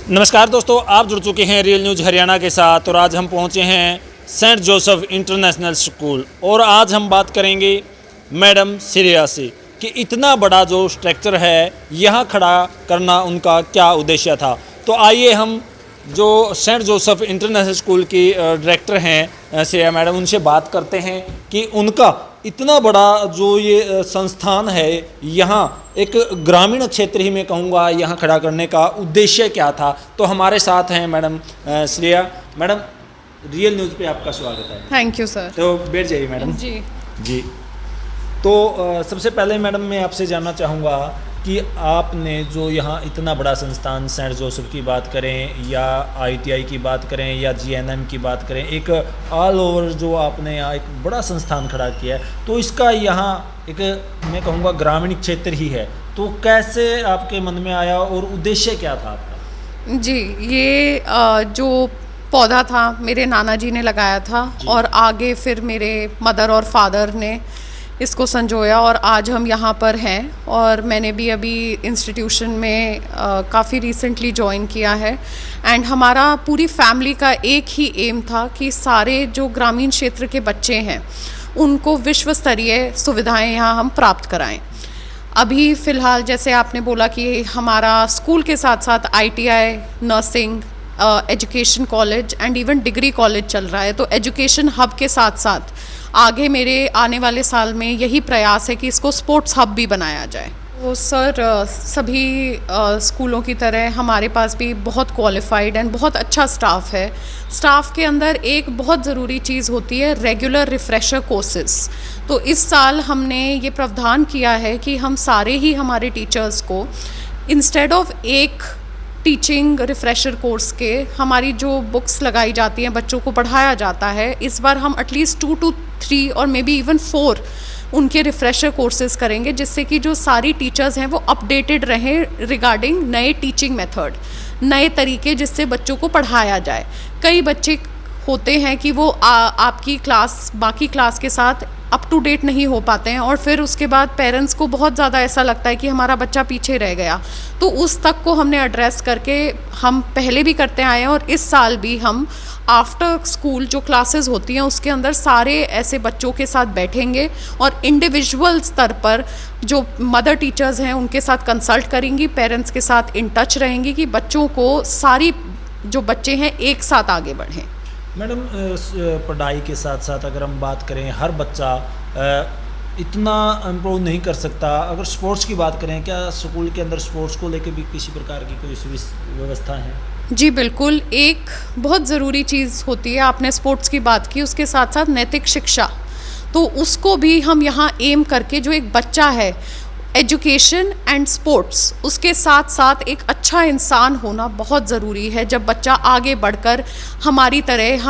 नमस्कार दोस्तों, आप जुड़ चुके हैं रियल न्यूज़ हरियाणा के साथ और आज हम पहुंचे हैं सेंट जोसेफ इंटरनेशनल स्कूल और आज हम बात करेंगे मैडम श्रेया से कि इतना बड़ा जो स्ट्रक्चर है यहाँ खड़ा करना उनका क्या उद्देश्य था। तो आइए हम जो सेंट जोसेफ इंटरनेशनल स्कूल की डायरेक्टर हैं श्रेया मैडम, उनसे बात करते हैं कि उनका इतना बड़ा जो ये संस्थान है यहाँ एक ग्रामीण क्षेत्र ही में कहूँगा यहाँ खड़ा करने का उद्देश्य क्या था। तो हमारे साथ हैं madam Shreya madam, real news पे आपका स्वागत है। Thank you sir. तो बैठ जाइए मैडम। जी तो सबसे पहले मैडम मैं आपसे जानना चाहूँगा कि आपने जो यहाँ इतना बड़ा संस्थान सेंट जोसेफ की बात करें या ITI की बात करें या GNM की बात करें, एक ऑल ओवर जो आपने यहाँ एक बड़ा संस्थान खड़ा किया है, तो इसका यहाँ एक मैं कहूँगा ग्रामीण क्षेत्र ही है, तो कैसे आपके मन में आया और उद्देश्य क्या था आपका? जी, ये जो पौधा था मेरे नाना जी ने लगाया था और आगे फिर मेरे मदर और फादर ने इसको संजोया और आज हम यहाँ पर हैं। और मैंने भी अभी इंस्टीट्यूशन में काफ़ी रिसेंटली ज्वाइन किया है एंड हमारा पूरी फैमिली का एक ही एम था कि सारे जो ग्रामीण क्षेत्र के बच्चे हैं उनको विश्व स्तरीय सुविधाएं यहाँ हम प्राप्त कराएं। अभी फ़िलहाल जैसे आपने बोला कि हमारा स्कूल के साथ साथ ITI, nursing, education college and even degree college चल रहा है, तो एजुकेशन हब के साथ साथ आगे मेरे आने वाले साल में यही प्रयास है कि इसको स्पोर्ट्स हब भी बनाया जाए। तो सर सभी स्कूलों की तरह हमारे पास भी बहुत क्वालिफाइड एंड बहुत अच्छा स्टाफ है। स्टाफ के अंदर एक बहुत ज़रूरी चीज़ होती है रेगुलर रिफ़्रेशर कोर्सेज। तो इस साल हमने ये प्रावधान किया है कि हम सारे ही हमारे टीचर्स को इंस्टेड ऑफ एक टीचिंग रिफ़्रेशर कोर्स के हमारी जो बुक्स लगाई जाती हैं, बच्चों को पढ़ाया जाता है, इस बार हम एटलीस्ट 2 to 3 और मे बी इवन 4 उनके रिफ़्रेशर कोर्सेज करेंगे, जिससे कि जो सारी टीचर्स हैं वो अपडेटेड रहें रिगार्डिंग नए टीचिंग मेथड, नए तरीके जिससे बच्चों को पढ़ाया जाए। कई बच्चे होते हैं कि वो आपकी क्लास बाकी क्लास के साथ अप टू डेट नहीं हो पाते हैं और फिर उसके बाद पेरेंट्स को बहुत ज़्यादा ऐसा लगता है कि हमारा बच्चा पीछे रह गया। तो उस तक को हमने एड्रेस करके हम पहले भी करते आए हैं और इस साल भी हम आफ्टर स्कूल जो क्लासेस होती हैं उसके अंदर सारे ऐसे बच्चों के साथ बैठेंगे और इंडिविजुअल स्तर पर जो मदर टीचर्स हैं उनके साथ कंसल्ट करेंगी, पेरेंट्स के साथ इन टच रहेंगी कि बच्चों को सारी जो बच्चे हैं एक साथ आगे बढ़ें। मैडम पढ़ाई के साथ साथ अगर हम बात करें, हर बच्चा इतना इम्प्रूव नहीं कर सकता। अगर स्पोर्ट्स की बात करें, क्या स्कूल के अंदर स्पोर्ट्स को लेकर भी किसी प्रकार की कोई व्यवस्था है? जी बिल्कुल, एक बहुत ज़रूरी चीज़ होती है, आपने स्पोर्ट्स की बात की, उसके साथ साथ नैतिक शिक्षा, तो उसको भी हम यहाँ एम करके जो एक बच्चा है एजुकेशन एंड स्पोर्ट्स उसके साथ साथ एक अच्छा इंसान होना बहुत ज़रूरी है। जब बच्चा आगे बढ़कर हमारी तरह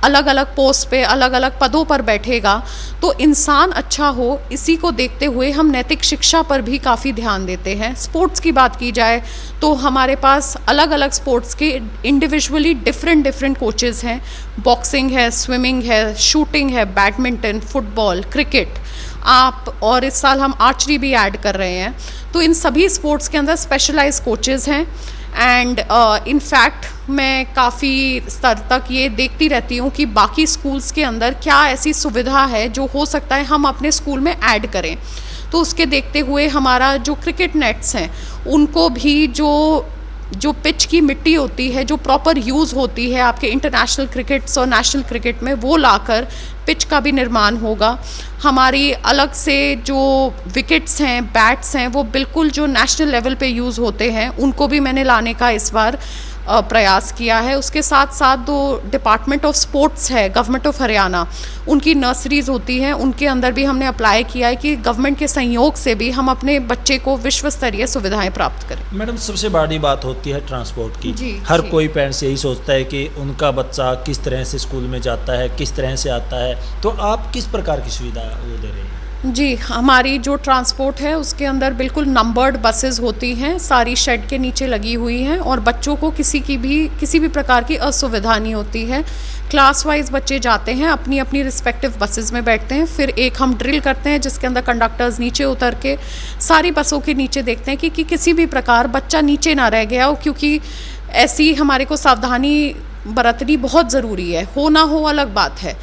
अलग अलग पोस्ट पे अलग अलग पदों पर बैठेगा तो इंसान अच्छा हो, इसी को देखते हुए हम नैतिक शिक्षा पर भी काफ़ी ध्यान देते हैं। स्पोर्ट्स की बात की जाए तो हमारे पास अलग अलग स्पोर्ट्स के इंडिविजुअली डिफरेंट कोचेज़ हैं। बॉक्सिंग है, स्विमिंग है, शूटिंग है, बैडमिंटन, फुटबॉल, क्रिकेट और इस साल हम आर्चरी भी ऐड कर रहे हैं। तो इन सभी स्पोर्ट्स के अंदर स्पेशलाइज्ड कोचेज़ हैं एंड इन फैक्ट मैं काफ़ी स्तर तक ये देखती रहती हूँ कि बाकी स्कूल्स के अंदर क्या ऐसी सुविधा है जो हो सकता है हम अपने स्कूल में ऐड करें। तो उसके देखते हुए हमारा जो क्रिकेट नेट्स हैं उनको भी जो पिच की मिट्टी होती है जो प्रॉपर यूज़ होती है आपके इंटरनेशनल क्रिकेट्स और नेशनल क्रिकेट में, वो लाकर पिच का भी निर्माण होगा। हमारी अलग से जो विकेट्स हैं, बैट्स हैं, वो बिल्कुल जो नेशनल लेवल पे यूज़ होते हैं उनको भी मैंने लाने का इस बार प्रयास किया है। उसके साथ साथ जो डिपार्टमेंट ऑफ स्पोर्ट्स है गवर्नमेंट ऑफ हरियाणा, उनकी नर्सरीज़ होती हैं, उनके अंदर भी हमने अप्लाई किया है कि गवर्नमेंट के सहयोग से भी हम अपने बच्चे को विश्व स्तरीय सुविधाएं प्राप्त करें। मैडम सबसे बड़ी बात होती है ट्रांसपोर्ट की। हर कोई पेरेंट्स यही सोचता है कि उनका बच्चा किस तरह से स्कूल में जाता है, किस तरह से आता है, तो आप किस प्रकार की सुविधा वो दे रहे हैं? जी, हमारी जो ट्रांसपोर्ट है उसके अंदर बिल्कुल नंबर्ड बसेस होती हैं, सारी शेड के नीचे लगी हुई हैं और बच्चों को किसी भी प्रकार की असुविधा नहीं होती है। क्लास वाइज बच्चे जाते हैं, अपनी अपनी रिस्पेक्टिव बसेस में बैठते हैं, फिर एक हम ड्रिल करते हैं जिसके अंदर कंडक्टर्स नीचे उतर के सारी बसों के नीचे देखते हैं कि किसी भी प्रकार बच्चा नीचे ना रह गया हो, क्योंकि ऐसी हमारे को सावधानी बरतनी बहुत ज़रूरी है। हो ना हो अलग बात है।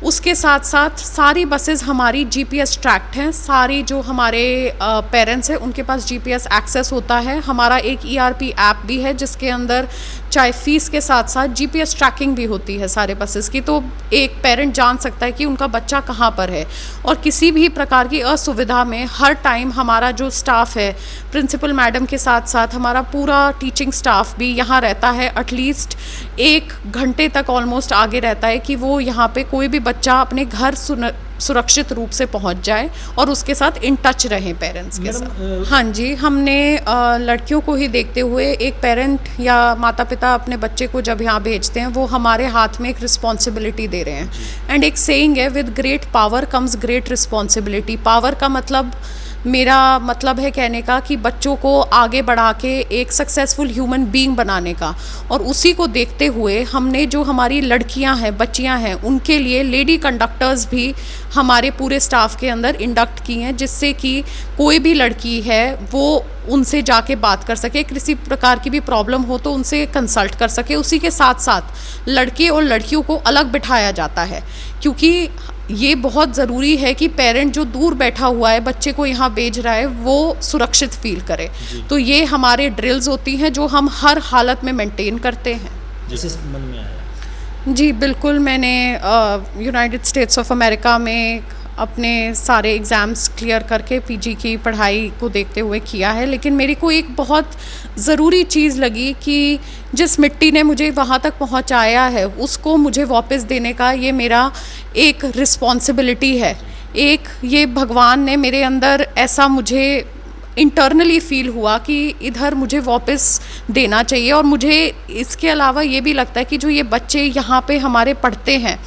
उसके साथ साथ सारी बसेस हमारी जीपीएस ट्रैक्ड हैं। सारी जो हमारे पेरेंट्स हैं उनके पास जीपीएस एक्सेस होता है। हमारा एक ईआरपी ऐप भी है जिसके अंदर चाहे फ़ीस के साथ साथ जीपीएस ट्रैकिंग भी होती है सारे बसेस की, तो एक पेरेंट जान सकता है कि उनका बच्चा कहाँ पर है। और किसी भी प्रकार की असुविधा में हर टाइम हमारा जो स्टाफ है, प्रिंसिपल मैडम के साथ साथ हमारा पूरा टीचिंग स्टाफ भी यहाँ रहता है। एटलीस्ट 1 घंटे तक ऑलमोस्ट आगे रहता है कि वो यहाँ पे कोई भी बच्चा अपने घर सुरक्षित रूप से पहुंच जाए और उसके साथ इन टच रहें पेरेंट्स के साथ। हाँ जी, हमने लड़कियों को ही देखते हुए एक पेरेंट या माता पिता अपने बच्चे को जब यहाँ भेजते हैं वो हमारे हाथ में एक रिस्पॉन्सिबिलिटी दे रहे हैं। एंड एक सेइंग है, with great power comes great responsibility. Power का मतलब, मेरा मतलब है कहने का कि बच्चों को आगे बढ़ा के एक सक्सेसफुल ह्यूमन बीइंग बनाने का। और उसी को देखते हुए हमने जो हमारी लड़कियां हैं, बच्चियां हैं, उनके लिए लेडी कंडक्टर्स भी हमारे पूरे स्टाफ के अंदर इंडक्ट की हैं, जिससे कि कोई भी लड़की है वो उनसे जाके बात कर सके, किसी प्रकार की भी प्रॉब्लम हो तो उनसे कंसल्ट कर सके। उसी के साथ साथ लड़के और लड़कियों को अलग बिठाया जाता है, क्योंकि ये बहुत ज़रूरी है कि पेरेंट जो दूर बैठा हुआ है बच्चे को यहाँ भेज रहा है वो सुरक्षित फील करे। तो ये हमारे ड्रिल्स होती हैं जो हम हर हालत में मेंटेन करते हैं। जिस मन में आया जी बिल्कुल, मैंने यूनाइटेड स्टेट्स ऑफ अमेरिका में अपने सारे एग्ज़ाम्स क्लियर करके पीजी की पढ़ाई को देखते हुए किया है। लेकिन मेरे को एक बहुत ज़रूरी चीज़ लगी कि जिस मिट्टी ने मुझे वहाँ तक पहुँचाया है उसको मुझे वापस देने का ये मेरा एक रिस्पॉन्सिबिलिटी है। एक ये भगवान ने मेरे अंदर ऐसा मुझे इंटरनली फ़ील हुआ कि इधर मुझे वापस देना चाहिए। और मुझे इसके अलावा ये भी लगता है कि जो ये बच्चे यहाँ पे हमारे पढ़ते हैं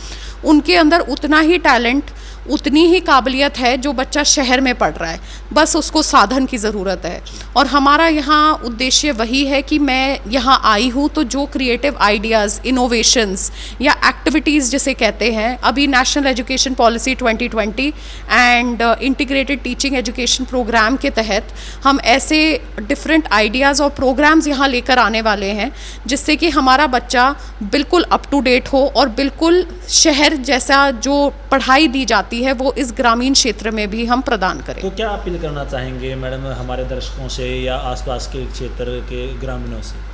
उनके अंदर उतना ही टैलेंट, उतनी ही काबिलियत है जो बच्चा शहर में पढ़ रहा है, बस उसको साधन की ज़रूरत है। और हमारा यहाँ उद्देश्य वही है कि मैं यहाँ आई हूँ तो जो क्रिएटिव आइडियाज़, इनोवेशंस या एक्टिविटीज़ जिसे कहते हैं, अभी national education policy 2020 and integrated teaching education programme के तहत हम ऐसे डिफरेंट आइडियाज़ और प्रोग्राम्स यहाँ लेकर आने वाले हैं जिससे कि हमारा बच्चा बिल्कुल अप टू डेट हो और बिल्कुल शहर जैसा जो पढ़ाई दी जाती है वो इस ग्रामीण क्षेत्र में भी हम प्रदान करें। तो क्या अपील करना चाहेंगे मैडम हमारे दर्शकों से या आसपास के क्षेत्र के ग्रामीणों से?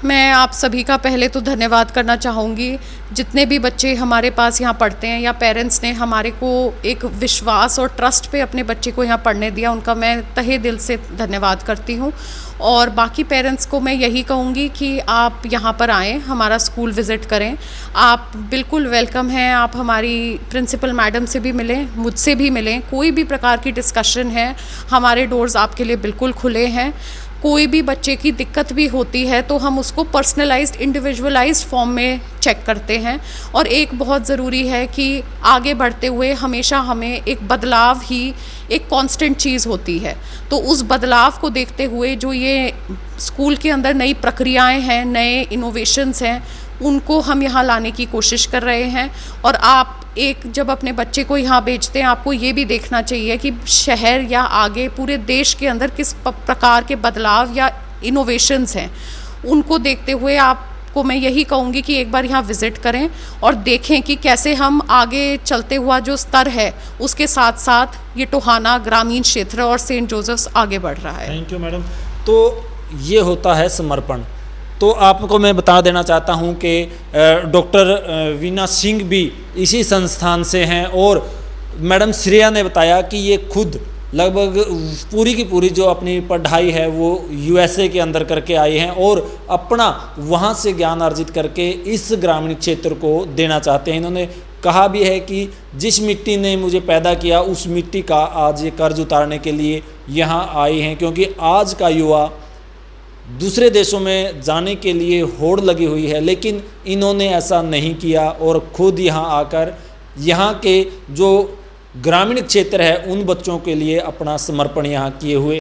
मैं आप सभी का पहले तो धन्यवाद करना चाहूँगी। जितने भी बच्चे हमारे पास यहाँ पढ़ते हैं या पेरेंट्स ने हमारे को एक विश्वास और ट्रस्ट पे अपने बच्चे को यहाँ पढ़ने दिया, उनका मैं तहे दिल से धन्यवाद करती हूँ। और बाकी पेरेंट्स को मैं यही कहूँगी कि आप यहाँ पर आएँ, हमारा स्कूल विज़िट करें। आप बिल्कुल वेलकम हैं। आप हमारी प्रिंसिपल मैडम से भी मिलें, मुझसे भी मिलें। कोई भी प्रकार की डिस्कशन है, हमारे डोर्स आपके लिए बिल्कुल खुले हैं। कोई भी बच्चे की दिक्कत भी होती है तो हम उसको पर्सनलाइज्ड, इंडिविजुअलाइज्ड फॉर्म में चेक करते हैं। और एक बहुत ज़रूरी है कि आगे बढ़ते हुए हमेशा हमें एक बदलाव ही एक कांस्टेंट चीज़ होती है। तो उस बदलाव को देखते हुए जो ये स्कूल के अंदर नई प्रक्रियाएं हैं, नए इनोवेशंस हैं, उनको हम यहाँ लाने की कोशिश कर रहे हैं। और आप एक जब अपने बच्चे को यहाँ भेजते हैं आपको ये भी देखना चाहिए कि शहर या आगे पूरे देश के अंदर किस प्रकार के बदलाव या इनोवेशंस हैं। उनको देखते हुए आपको मैं यही कहूँगी कि एक बार यहाँ विज़िट करें और देखें कि कैसे हम आगे चलते हुआ जो स्तर है उसके साथ साथ ये टोहाना ग्रामीण क्षेत्र और सेंट जोसेफ्स आगे बढ़ रहा है। Thank you madam. तो ये होता है समर्पण। तो आपको मैं बता देना चाहता हूं कि डॉक्टर वीना सिंह भी इसी संस्थान से हैं और मैडम श्रेया ने बताया कि ये खुद लगभग पूरी की पूरी जो अपनी पढ़ाई है वो यूएसए के अंदर करके आए हैं और अपना वहाँ से ज्ञान अर्जित करके इस ग्रामीण क्षेत्र को देना चाहते हैं। इन्होंने कहा भी है कि जिस मिट्टी ने मुझे पैदा किया उस मिट्टी का आज ये कर्ज उतारने के लिए यहाँ आए हैं, क्योंकि आज का युवा दूसरे देशों में जाने के लिए होड़ लगी हुई है, लेकिन इन्होंने ऐसा नहीं किया और खुद यहाँ आकर यहाँ के जो ग्रामीण क्षेत्र है उन बच्चों के लिए अपना समर्पण यहाँ किए हुए